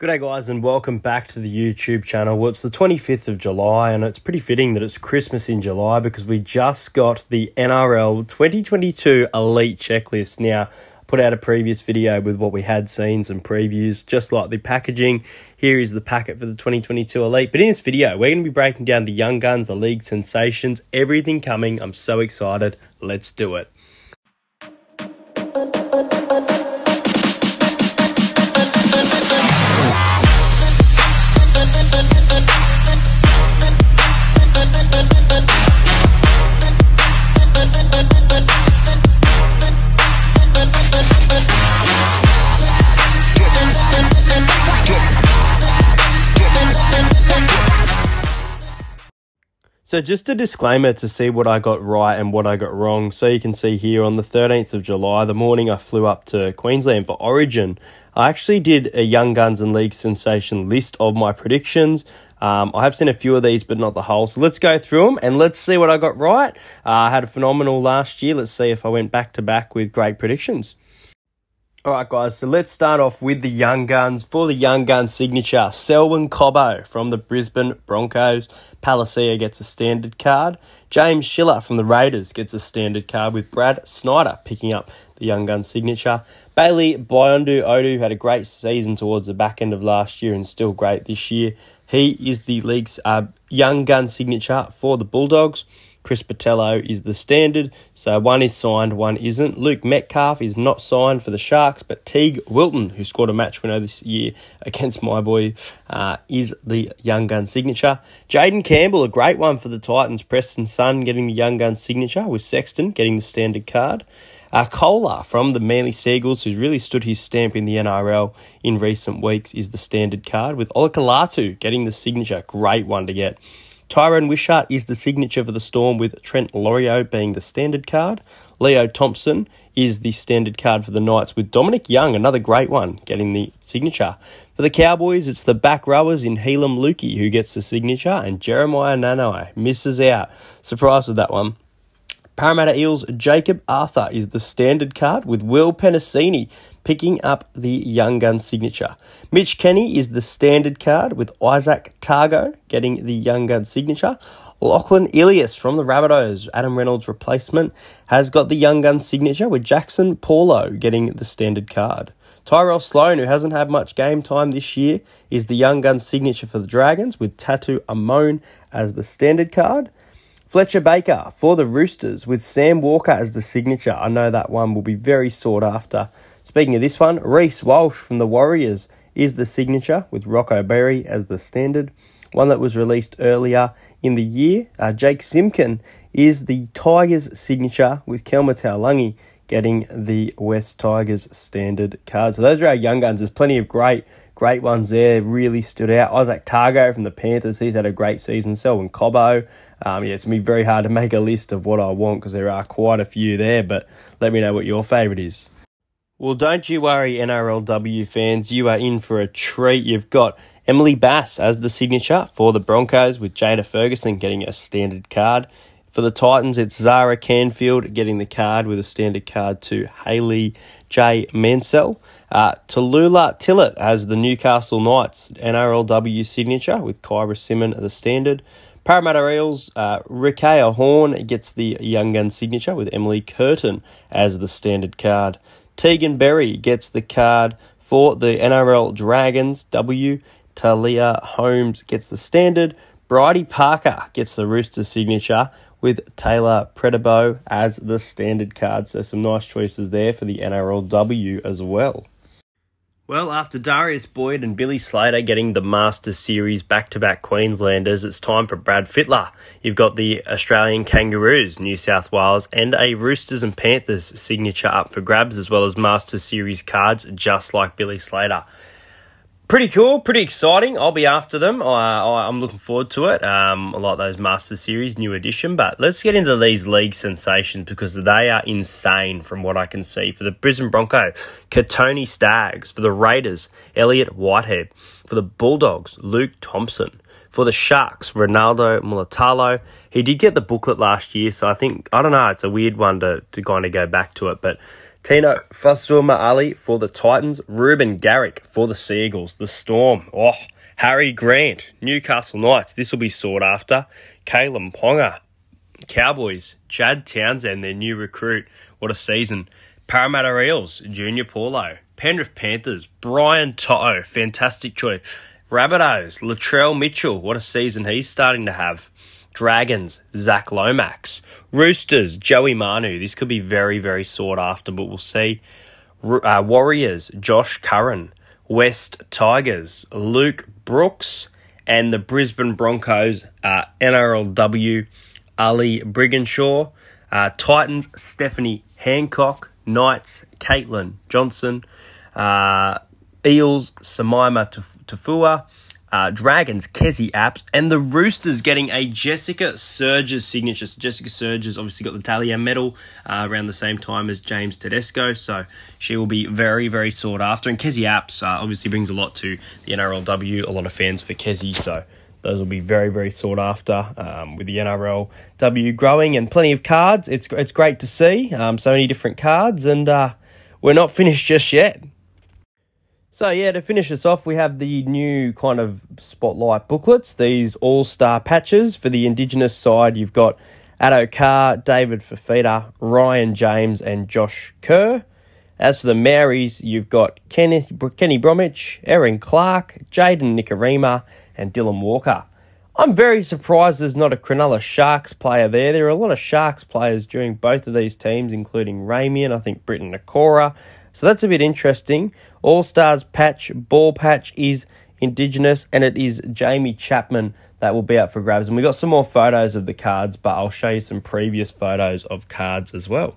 G'day guys and welcome back to the YouTube channel. Well, it's the 25th of July and it's pretty fitting that it's Christmas in July because we just got the NRL 2022 Elite Checklist. Now, I put out a previous video with what we had seen, some previews, just like the packaging. Here is the packet for the 2022 Elite. But in this video, we're going to be breaking down the young guns, the league sensations, everything coming. I'm so excited. Let's do it. So just a disclaimer to see what I got right and what I got wrong. So you can see here on the 13th of July, the morning I flew up to Queensland for Origin, I actually did a Young Guns and League Sensation list of my predictions. I have seen a few of these, but not the whole. So let's go through them and let's see what I got right. I had a phenomenal last year. Let's see if I went back to back with great predictions. All right, guys, so let's start off with the Young Guns. For the Young Gun signature, Selwyn Cobbo from the Brisbane Broncos. Palacia gets a standard card. James Schiller from the Raiders gets a standard card with Brad Snyder picking up the Young Gun signature. Bailey Biondu-Odu had a great season towards the back end of last year and still great this year. He is the league's Young Gun signature for the Bulldogs. Chris Patello is the standard, so one is signed, one isn't. Luke Metcalf is not signed for the Sharks, but Teague Wilton, who scored a match winner this year against my boy, is the Young Gun signature. Jayden Campbell, a great one for the Titans. Preston Sun getting the Young Gun signature, with Sexton getting the standard card. Kohler from the Manly Seagulls, who's really stood his stamp in the NRL in recent weeks, is the standard card, with Olakalatu getting the signature. Great one to get. Tyrone Wishart is the signature for the Storm, with Trent Lorio being the standard card. Leo Thompson is the standard card for the Knights, with Dominic Young, another great one, getting the signature. For the Cowboys, it's the back rowers in Helam Lukey who gets the signature, and Jeremiah Nanai misses out. Surprised with that one. Parramatta Eels, Jacob Arthur is the standard card, with Will Penasini picking up the Young Gun signature. Mitch Kenny is the standard card, with Isaac Targo getting the Young Gun signature. Lachlan Ilias from the Rabbitohs, Adam Reynolds' replacement, has got the Young Gun signature, with Jackson Paulo getting the standard card. Tyrell Sloan, who hasn't had much game time this year, is the Young Gun signature for the Dragons, with Tatu Amone as the standard card. Fletcher Baker for the Roosters, with Sam Walker as the signature. I know that one will be very sought after. Speaking of this one, Rhys Walsh from the Warriors is the signature, with Rocco Berry as the standard. One that was released earlier in the year, Jake Simkin is the Tigers signature, with Kelma Taulagi getting the West Tigers standard card. So those are our Young Guns. There's plenty of great ones there, really stood out. Isaac Targo from the Panthers, he's had a great season. Selwyn Cobbo. It's going to be very hard to make a list of what I want because there are quite a few there, but let me know what your favourite is. Well, don't you worry, NRLW fans, you are in for a treat. You've got Emily Bass as the signature for the Broncos, with Jada Ferguson getting a standard card. For the Titans, it's Zara Canfield getting the card, with a standard card to Hayley J. Mansell. Tallulah Tillett has the Newcastle Knights NRLW signature, with Kyra Simon the standard. Parramatta Eels, Rikea Horn gets the Young Gun signature, with Emily Curtin as the standard card. Tegan Berry gets the card for the NRL Dragons W. Talia Holmes gets the standard. Bridie Parker gets the Roosters signature, with Taylor Predabo as the standard card. So some nice choices there for the NRLW as well. Well, after Darius Boyd and Billy Slater getting the Masters Series back-to-back Queenslanders, it's time for Brad Fittler. You've got the Australian Kangaroos, New South Wales, and a Roosters and Panthers signature up for grabs, as well as Masters Series cards, just like Billy Slater. Pretty cool, pretty exciting. I'll be after them. I'm looking forward to it. I like those Masters Series, new edition. But let's get into these league sensations because they are insane from what I can see. For the Brisbane Broncos, Katoni Staggs. For the Raiders, Elliot Whitehead. For the Bulldogs, Luke Thompson. For the Sharks, Ronaldo Mulatalo. He did get the booklet last year, so I don't know, it's a weird one to kind of go back to it. But Tino Fasuama-Ali for the Titans. Ruben Garrick for the Seagulls. The Storm. Oh, Harry Grant, Newcastle Knights. This will be sought after. Caleb Ponga, Cowboys. Chad Townsend, their new recruit. What a season. Parramatta Eels, Junior Paulo. Penrith Panthers, Brian To'o. Fantastic choice. Rabbitohs, Latrell Mitchell. What a season he's starting to have. Dragons, Zach Lomax. Roosters, Joey Manu. This could be very, very sought after, but we'll see. Warriors, Josh Curran. West Tigers, Luke Brooks. And the Brisbane Broncos, NRLW, Ali Briganshaw. Titans, Stephanie Hancock. Knights, Caitlin Johnson. Eels, Samaima Tafua. Dragons, Kezi Apps. And the Roosters getting a Jessica Surges signature. So Jessica Surges obviously got the Talia medal around the same time as James Tedesco. So she will be very, very sought after. And Kezi Apps obviously brings a lot to the NRLW. A lot of fans for Kezi. So those will be very, very sought after with the NRLW growing and plenty of cards. It's great to see so many different cards. And we're not finished just yet. So, yeah, to finish us off, we have the new kind of spotlight booklets, these all-star patches. For the Indigenous side, you've got Addo Carr, David Fafita, Ryan James and Josh Kerr. As for the Maoris, you've got Kenny Bromwich, Erin Clark, Jayden Nikarima and Dylan Walker. I'm very surprised there's not a Cronulla Sharks player there. There are a lot of Sharks players during both of these teams, including Ramian, I think Britton Nakora. So that's a bit interesting. All-Stars patch, ball patch is Indigenous, and it is Jamie Chapman that will be up for grabs. And we got some more photos of the cards, but I'll show you some previous photos of cards as well.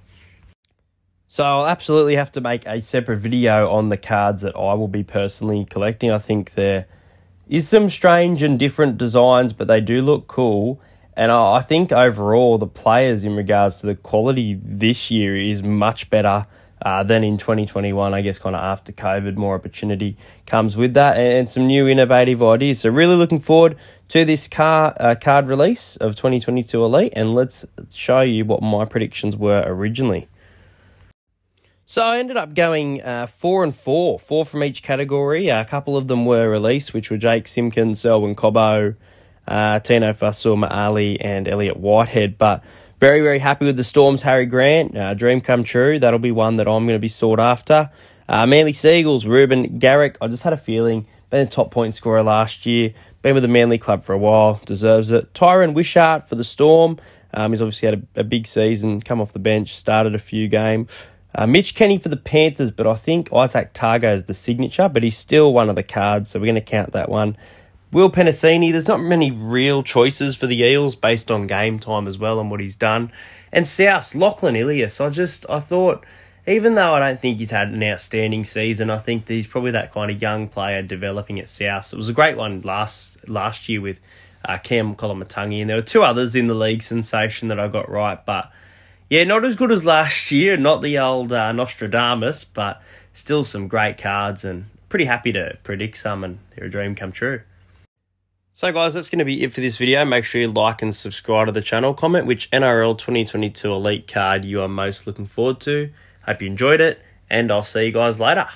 So I'll absolutely have to make a separate video on the cards that I will be personally collecting. I think there is some strange and different designs, but they do look cool. And I think overall the players in regards to the quality this year is much better than in 2021, I guess, kind of after COVID. More opportunity comes with that and some new innovative ideas. So really looking forward to this card release of 2022 Elite, and let's show you what my predictions were originally. So I ended up going 4 and 4 from each category. A couple of them were released, which were Jake Simpkins, Selwyn Cobbo, Tino Fasuama-Ali and Elliot Whitehead, but very, very happy with the Storm's Harry Grant. Dream come true. That'll be one that I'm going to be sought after. Manly Seagulls, Ruben Garrick. I just had a feeling. Been a top point scorer last year. Been with the Manly club for a while. Deserves it. Tyron Wishart for the Storm. He's obviously had a big season. Come off the bench. Started a few games. Mitch Kenny for the Panthers. But I think Isaac Targo is the signature. But he's still one of the cards. So we're going to count that one. Will Penasini, there's not many real choices for the Eels based on game time as well and what he's done. And South, Lachlan Ilias. I thought, even though I don't think he's had an outstanding season, I think he's probably that kind of young player developing at South. So it was a great one last year with Cam Kolomatangi. And there were two others in the league sensation that I got right. But, yeah, not as good as last year. Not the old Nostradamus, but still some great cards. And pretty happy to predict some, and they're a dream come true. So guys, that's going to be it for this video. Make sure you like and subscribe to the channel. Comment which NRL 2022 Elite card you are most looking forward to. Hope you enjoyed it, and I'll see you guys later.